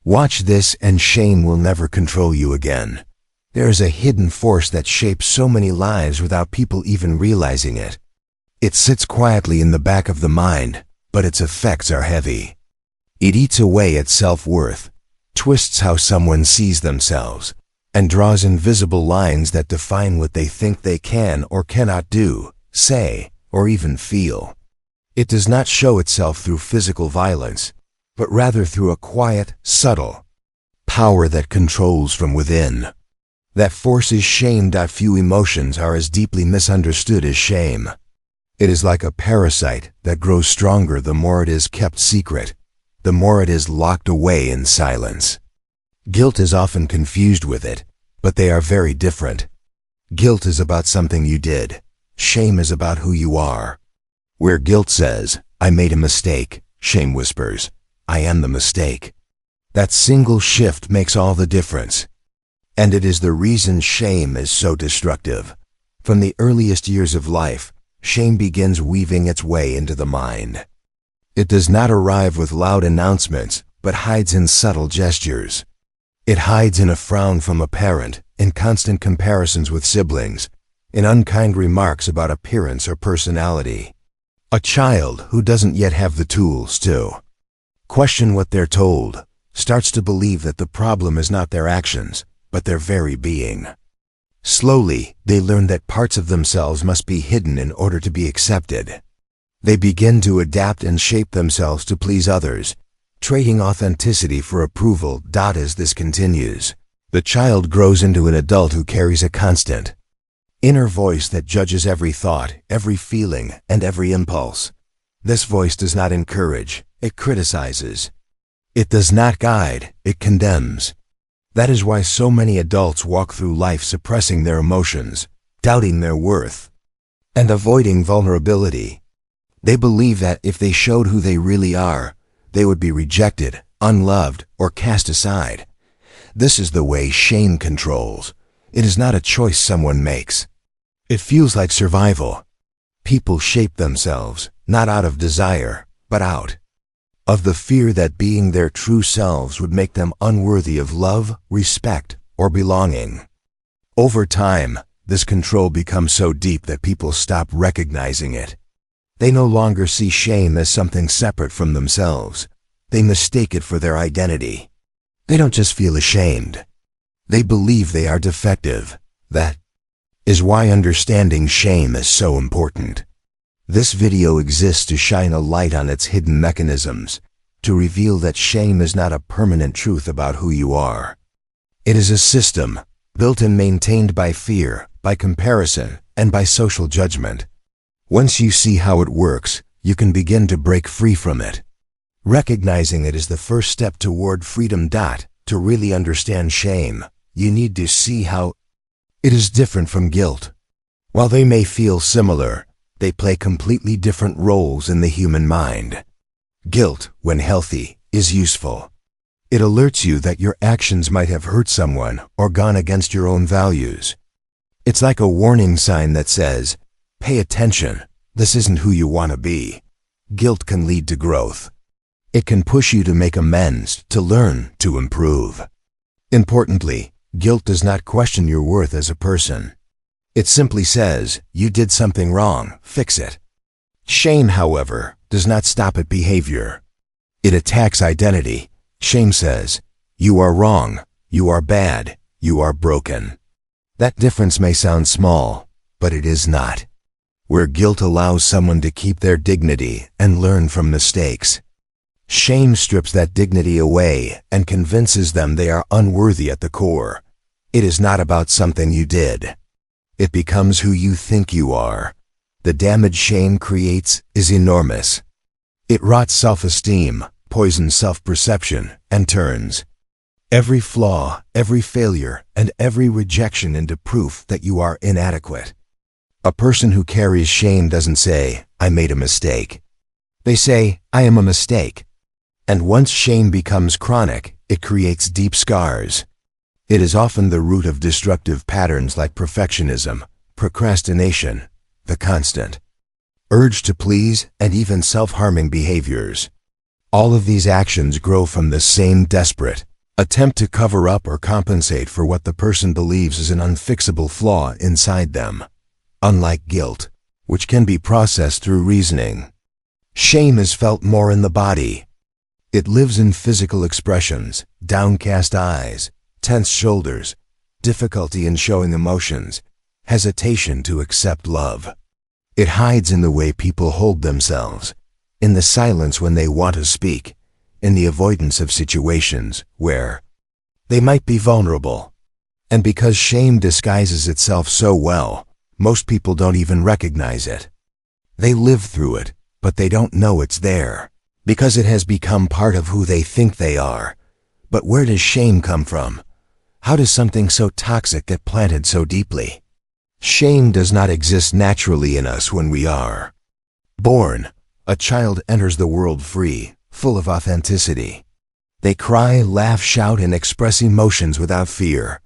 Watch this and shame will never control you again. There is a hidden force that shapes so many lives without people even realizing it. It sits quietly in the back of the mind, but its effects are heavy. It eats away at self-worth, twists how someone sees themselves, and draws invisible lines that define what they think they can or cannot do, say, or even feel. It does not show itself through physical violence, but rather through a quiet, subtle power that controls from within. That force is shame. Few emotions are as deeply misunderstood as shame. It is like a parasite that grows stronger the more it is kept secret, the more it is locked away in silence. Guilt is often confused with it, but they are very different. Guilt is about something you did. Shame is about who you are. Where guilt says, "I made a mistake," shame whispers, "I am the mistake." That single shift makes all the difference. And it is the reason shame is so destructive. From the earliest years of life, shame begins weaving its way into the mind. It does not arrive with loud announcements, but hides in subtle gestures. It hides in a frown from a parent, in constant comparisons with siblings, in unkind remarks about appearance or personality. A child who doesn't yet have the tools to question what they're told starts to believe that the problem is not their actions, but their very being. Slowly, they learn that parts of themselves must be hidden in order to be accepted. They begin to adapt and shape themselves to please others, trading authenticity for approval. As this continues, the child grows into an adult who carries a constant inner voice that judges every thought, every feeling, and every impulse. This voice does not encourage, it criticizes. It does not guide, it condemns. That is why so many adults walk through life suppressing their emotions, doubting their worth, and avoiding vulnerability. They believe that if they showed who they really are, they would be rejected, unloved, or cast aside. This is the way shame controls. It is not a choice someone makes. It feels like survival. People shape themselves, not out of desire, but out of the fear that being their true selves would make them unworthy of love, respect, or belonging. Over time, this control becomes so deep that people stop recognizing it. They no longer see shame as something separate from themselves. They mistake it for their identity. They don't just feel ashamed. They believe they are defective. That is why understanding shame is so important. This video exists to shine a light on its hidden mechanisms, to reveal that shame is not a permanent truth about who you are. It is a system, built and maintained by fear, by comparison, and by social judgment. Once you see how it works, you can begin to break free from it. Recognizing it is the first step toward freedom. To really understand shame, you need to see how it is different from guilt. While they may feel similar, they play completely different roles in the human mind. Guilt, when healthy, is useful. It alerts you that your actions might have hurt someone or gone against your own values. It's like a warning sign that says, "Pay attention, this isn't who you want to be." Guilt can lead to growth. It can push you to make amends, to learn, to improve. Importantly, guilt does not question your worth as a person. It simply says, "You did something wrong, fix it." Shame, however, does not stop at behavior. It attacks identity. Shame says, "You are wrong, you are bad, you are broken." That difference may sound small, but it is not. Where guilt allows someone to keep their dignity and learn from mistakes, shame strips that dignity away and convinces them they are unworthy at the core. It is not about something you did. It becomes who you think you are. The damage shame creates is enormous. It rots self-esteem, poisons self-perception, and turns every flaw, every failure, and every rejection into proof that you are inadequate. A person who carries shame doesn't say, "I made a mistake." They say, "I am a mistake." And once shame becomes chronic, it creates deep scars. It is often the root of destructive patterns like perfectionism, procrastination, the constant urge to please, and even self-harming behaviors. All of these actions grow from the same desperate, Attempt to cover up or compensate for what the person believes is an unfixable flaw inside them. Unlike guilt, which can be processed through reasoning, shame is felt more in the body. It lives in physical expressions, downcast eyes, tense shoulders, difficulty in showing emotions, hesitation to accept love. It hides in the way people hold themselves, in the silence when they want to speak, in the avoidance of situations where they might be vulnerable. And because shame disguises itself so well, most people don't even recognize it. They live through it, but they don't know it's there, because it has become part of who they think they are. But where does shame come from? How does something so toxic get planted so deeply? Shame does not exist naturally in us when we are born. A child enters the world free, full of authenticity. They cry, laugh, shout, and express emotions without fear.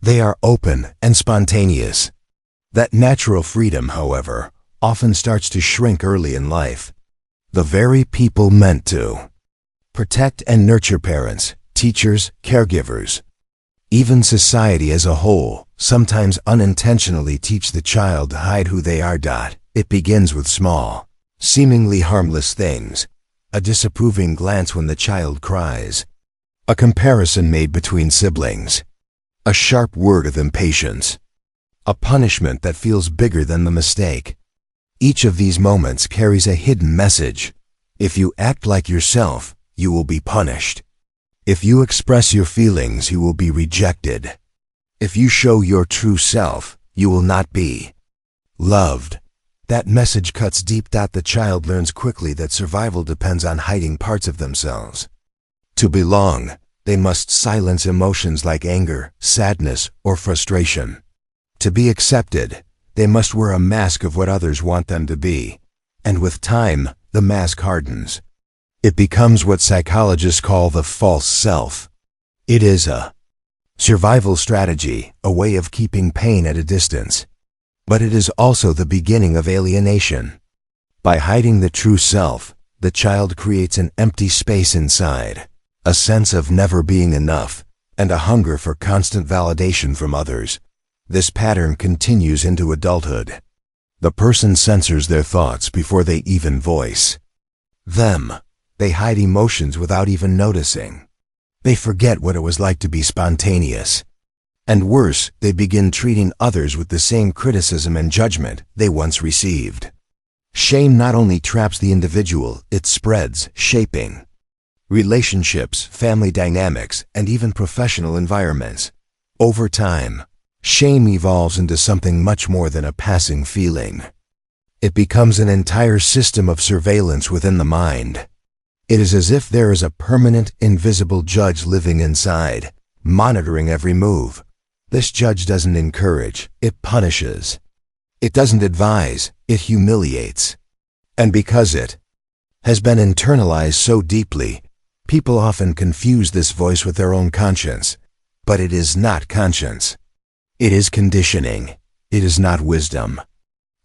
They are open and spontaneous. That natural freedom, however, often starts to shrink early in life. The very people meant to protect and nurture, parents, teachers, caregivers, even society as a whole, sometimes unintentionally teach the child to hide who they are. It begins with small, seemingly harmless things. A disapproving glance when the child cries. A comparison made between siblings. A sharp word of impatience. A punishment that feels bigger than the mistake. Each of these moments carries a hidden message. If you act like yourself, you will be punished. If you express your feelings, you will be rejected. If you show your true self, you will not be loved. That message cuts deep. The child learns quickly that survival depends on hiding parts of themselves. To belong, they must silence emotions like anger, sadness, or frustration. To be accepted, they must wear a mask of what others want them to be. And with time, the mask hardens. It becomes what psychologists call the false self. It is a survival strategy, a way of keeping pain at a distance. But it is also the beginning of alienation. By hiding the true self, the child creates an empty space inside, a sense of never being enough, and a hunger for constant validation from others. This pattern continues into adulthood. The person censors their thoughts before they even voice them. They hide emotions without even noticing. They forget what it was like to be spontaneous. And worse, they begin treating others with the same criticism and judgment they once received. Shame not only traps the individual, it spreads, shaping relationships, family dynamics, and even professional environments. Over time, shame evolves into something much more than a passing feeling. It becomes an entire system of surveillance within the mind. It is as if there is a permanent, invisible judge living inside, monitoring every move. This judge doesn't encourage, it punishes. It doesn't advise, it humiliates. And because it has been internalized so deeply, people often confuse this voice with their own conscience. But it is not conscience. It is conditioning. It is not wisdom.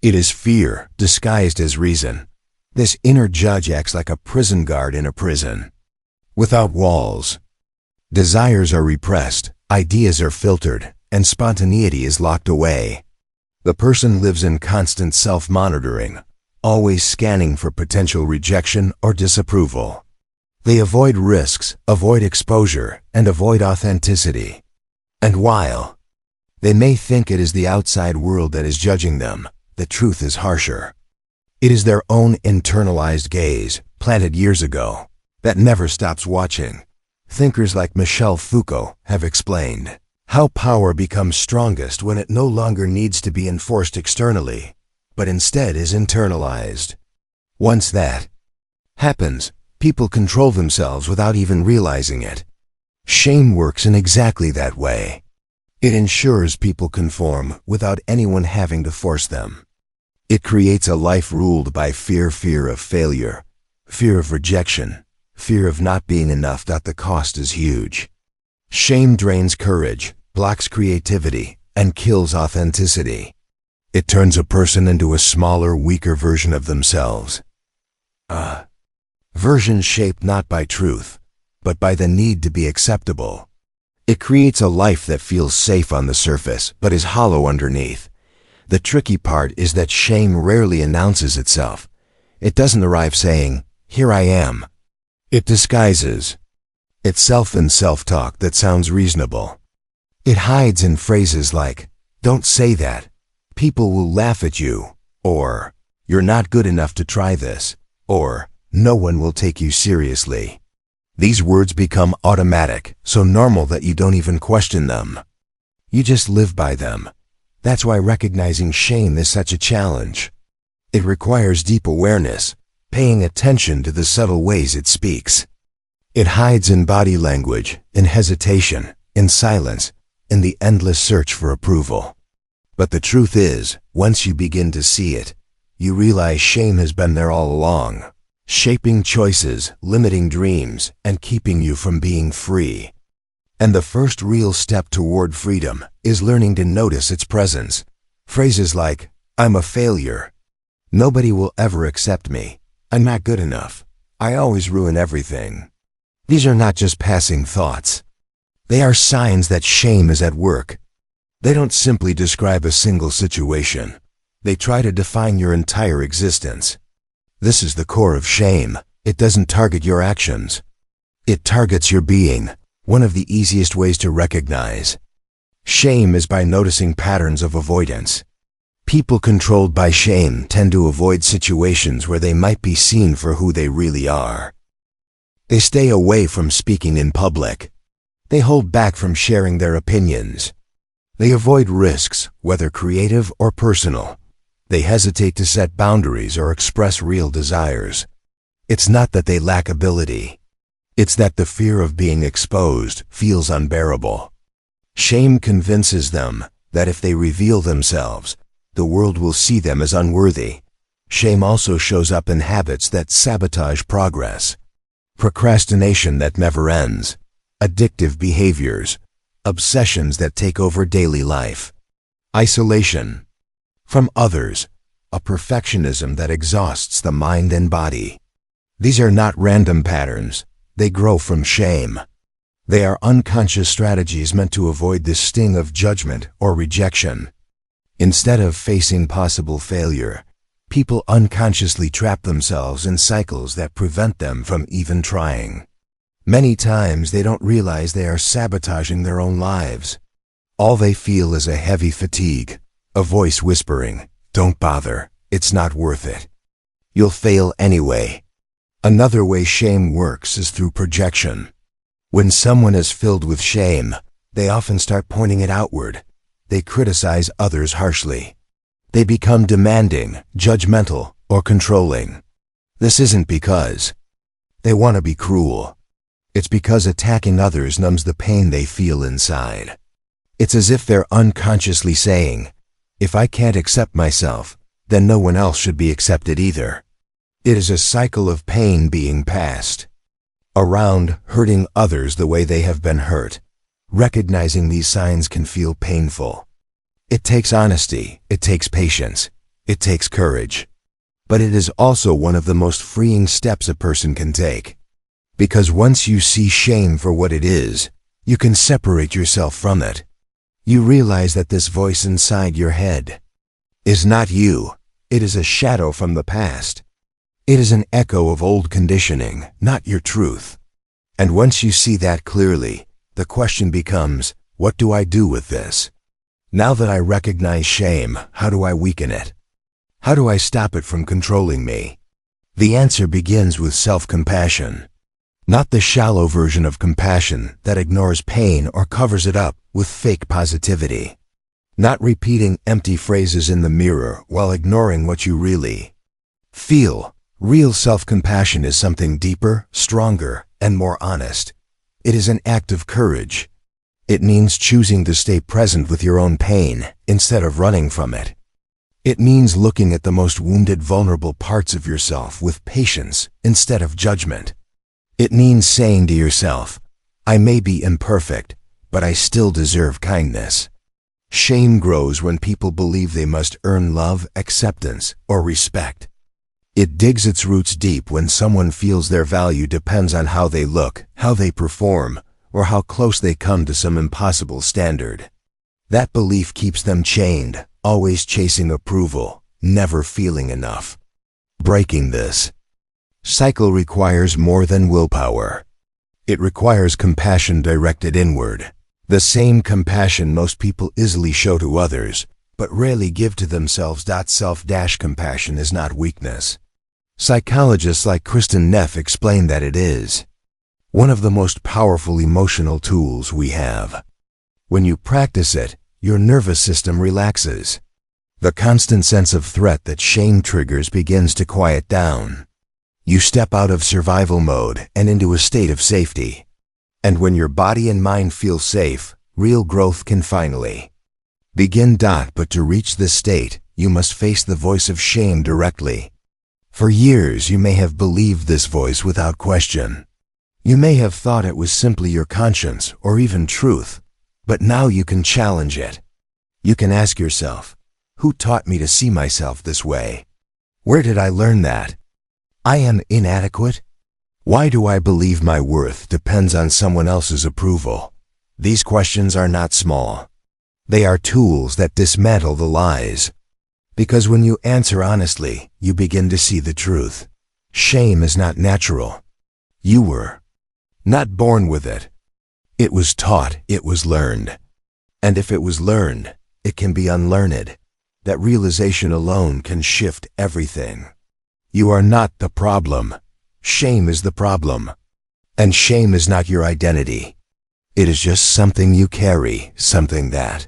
It is fear disguised as reason. This inner judge acts like a prison guard in a prison. Without walls, desires are repressed, ideas are filtered, and spontaneity is locked away. The person lives in constant self-monitoring, always scanning for potential rejection or disapproval. They avoid risks, avoid exposure, and avoid authenticity. And while they may think it is the outside world that is judging them, the truth is harsher. It is their own internalized gaze, planted years ago, that never stops watching. Thinkers like Michel Foucault have explained how power becomes strongest when it no longer needs to be enforced externally, but instead is internalized. Once that happens, people control themselves without even realizing it. Shame works in exactly that way. It ensures people conform without anyone having to force them. It creates a life ruled by fear of failure, fear of rejection, fear of not being enough. The cost is huge. Shame drains courage, blocks creativity, and kills authenticity. It turns a person into a smaller, weaker version of themselves. A version shaped not by truth, but by the need to be acceptable. It creates a life that feels safe on the surface, but is hollow underneath. The tricky part is that shame rarely announces itself. It doesn't arrive saying, "Here I am." It disguises itself in self-talk that sounds reasonable. It hides in phrases like, "Don't say that. People will laugh at you," or "You're not good enough to try this," or "No one will take you seriously." These words become automatic, so normal that you don't even question them. You just live by them. That's why recognizing shame is such a challenge. It requires deep awareness, paying attention to the subtle ways it speaks. It hides in body language, in hesitation, in silence, in the endless search for approval. But the truth is, once you begin to see it, you realize shame has been there all along, shaping choices, limiting dreams, and keeping you from being free. And the first real step toward freedom is learning to notice its presence. Phrases like, "I'm a failure," "Nobody will ever accept me," "I'm not good enough," "I always ruin everything." These are not just passing thoughts. They are signs that shame is at work. They don't simply describe a single situation. They try to define your entire existence. This is the core of shame. It doesn't target your actions. It targets your being. One of the easiest ways to recognize shame is by noticing patterns of avoidance. People controlled by shame tend to avoid situations where they might be seen for who they really are. They stay away from speaking in public. They hold back from sharing their opinions. They avoid risks, whether creative or personal. They hesitate to set boundaries or express real desires. It's not that they lack ability. It's that the fear of being exposed feels unbearable. Shame convinces them that if they reveal themselves, the world will see them as unworthy. Shame also shows up in habits that sabotage progress. Procrastination that never ends. Addictive behaviors. Obsessions that take over daily life. Isolation from others, a perfectionism that exhausts the mind and body. These are not random patterns. They grow from shame. They are unconscious strategies meant to avoid the sting of judgment or rejection. Instead of facing possible failure, people unconsciously trap themselves in cycles that prevent them from even trying. Many times they don't realize they are sabotaging their own lives. All they feel is a heavy fatigue, a voice whispering, "Don't bother, it's not worth it. You'll fail anyway." Another way shame works is through projection. When someone is filled with shame, they often start pointing it outward. They criticize others harshly. They become demanding, judgmental, or controlling. This isn't because they want to be cruel. It's because attacking others numbs the pain they feel inside. It's as if they're unconsciously saying, "If I can't accept myself, then no one else should be accepted either." It is a cycle of pain being passed around, hurting others the way they have been hurt. Recognizing these signs can feel painful. It takes honesty, it takes patience, it takes courage. But it is also one of the most freeing steps a person can take. Because once you see shame for what it is, you can separate yourself from it. You realize that this voice inside your head is not you. It is a shadow from the past. It is an echo of old conditioning, not your truth. And once you see that clearly, the question becomes, what do I do with this? Now that I recognize shame, how do I weaken it? How do I stop it from controlling me? The answer begins with self-compassion. Not the shallow version of compassion that ignores pain or covers it up with fake positivity. Not repeating empty phrases in the mirror while ignoring what you really feel. Real self-compassion is something deeper, stronger, and more honest. It is an act of courage. It means choosing to stay present with your own pain instead of running from it. It means looking at the most wounded, vulnerable parts of yourself with patience instead of judgment. It means saying to yourself, "I may be imperfect, but I still deserve kindness." Shame grows when people believe they must earn love, acceptance, or respect. It digs its roots deep when someone feels their value depends on how they look, how they perform, or how close they come to some impossible standard. That belief keeps them chained, always chasing approval, never feeling enough. Breaking this cycle requires more than willpower. It requires compassion directed inward. The same compassion most people easily show to others, but rarely give to themselves. Self-compassion is not weakness. Psychologists like Kristen Neff explain that it is one of the most powerful emotional tools we have. When you practice it, your nervous system relaxes. The constant sense of threat that shame triggers begins to quiet down. You step out of survival mode and into a state of safety. And when your body and mind feel safe, real growth can finally begin. But to reach this state, you must face the voice of shame directly. For years, you may have believed this voice without question. You may have thought it was simply your conscience or even truth, but now you can challenge it. You can ask yourself, who taught me to see myself this way? Where did I learn that? I am inadequate? Why do I believe my worth depends on someone else's approval? These questions are not small. They are tools that dismantle the lies. Because when you answer honestly, you begin to see the truth. Shame is not natural. You were not born with it. It was taught, it was learned. And if it was learned, it can be unlearned. That realization alone can shift everything. You are not the problem. Shame is the problem. And shame is not your identity. It is just something you carry, something that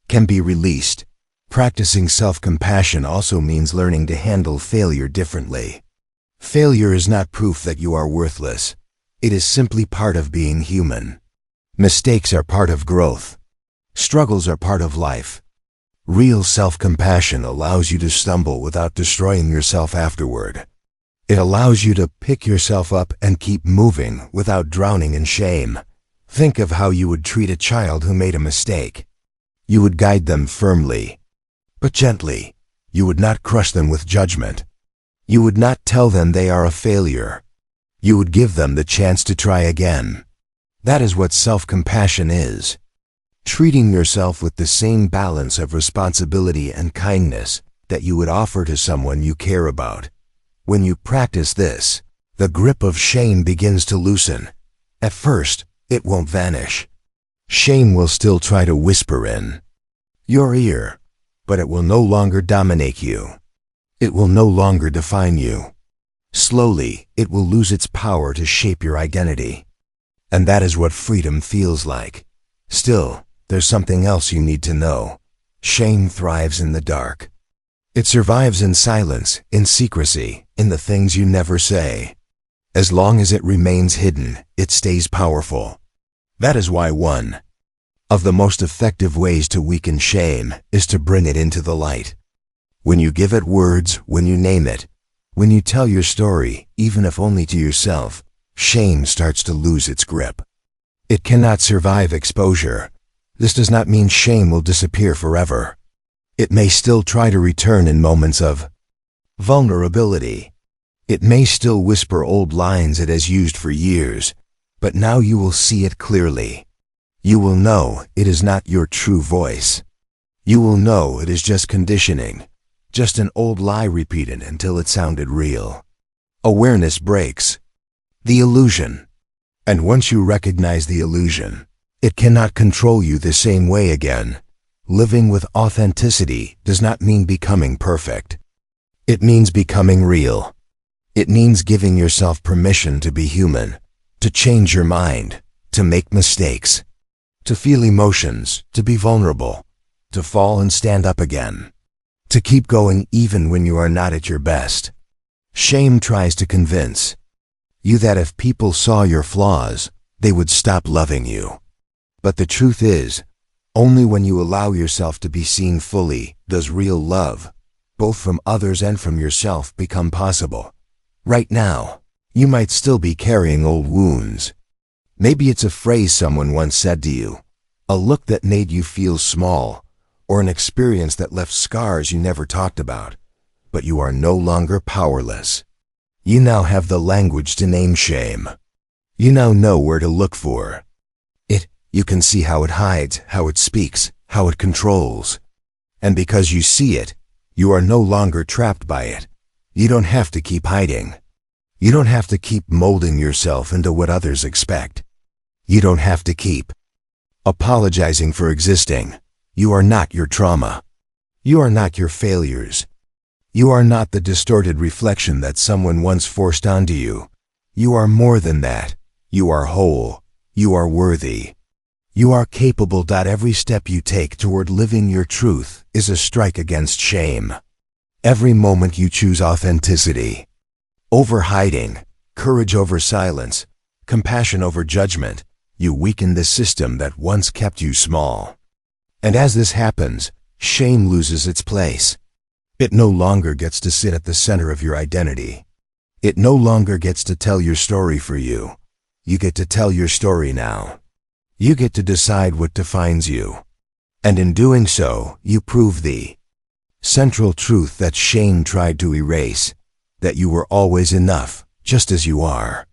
can be released. Practicing self-compassion also means learning to handle failure differently. Failure is not proof that you are worthless. It is simply part of being human. Mistakes are part of growth. Struggles are part of life. Real self-compassion allows you to stumble without destroying yourself afterward. It allows you to pick yourself up and keep moving without drowning in shame. Think of how you would treat a child who made a mistake. You would guide them firmly, but gently. You would not crush them with judgment. You would not tell them they are a failure. You would give them the chance to try again. That is what self-compassion is. Treating yourself with the same balance of responsibility and kindness that you would offer to someone you care about. When you practice this, the grip of shame begins to loosen. At first, it won't vanish. Shame will still try to whisper in your ear, but it will no longer dominate you. It will no longer define you. Slowly, it will lose its power to shape your identity. And that is what freedom feels like. Still, there's something else you need to know. Shame thrives in the dark. It survives in silence, in secrecy, in the things you never say. As long as it remains hidden, it stays powerful. That is why one of the most effective ways to weaken shame is to bring it into the light. When you give it words, when you name it, when you tell your story, even if only to yourself, shame starts to lose its grip. It cannot survive exposure. This does not mean shame will disappear forever. It may still try to return in moments of vulnerability. It may still whisper old lines it has used for years, but now you will see it clearly. You will know it is not your true voice. You will know it is just conditioning, just an old lie repeated until it sounded real. Awareness breaks the illusion. And once you recognize the illusion, it cannot control you the same way again. Living with authenticity does not mean becoming perfect. It means becoming real. It means giving yourself permission to be human, to change your mind, to make mistakes, to feel emotions, to be vulnerable, to fall and stand up again, to keep going even when you are not at your best. Shame tries to convince you that if people saw your flaws, they would stop loving you. But the truth is, only when you allow yourself to be seen fully does real love, both from others and from yourself, become possible. Right now, you might still be carrying old wounds. Maybe it's a phrase someone once said to you, a look that made you feel small, or an experience that left scars you never talked about. But you are no longer powerless. You now have the language to name shame. You now know where to look for You can see how it hides, how it speaks, how it controls. And because you see it, you are no longer trapped by it. You don't have to keep hiding. You don't have to keep molding yourself into what others expect. You don't have to keep apologizing for existing. You are not your trauma. You are not your failures. You are not the distorted reflection that someone once forced onto you. You are more than that. You are whole. You are worthy. You are capable. Every step you take toward living your truth is a strike against shame. Every moment you choose authenticity over hiding, courage over silence, compassion over judgment, you weaken the system that once kept you small. And as this happens, shame loses its place. It no longer gets to sit at the center of your identity. It no longer gets to tell your story for you. You get to tell your story now. You get to decide what defines you. And in doing so, you prove the central truth that shame tried to erase, that you were always enough, just as you are.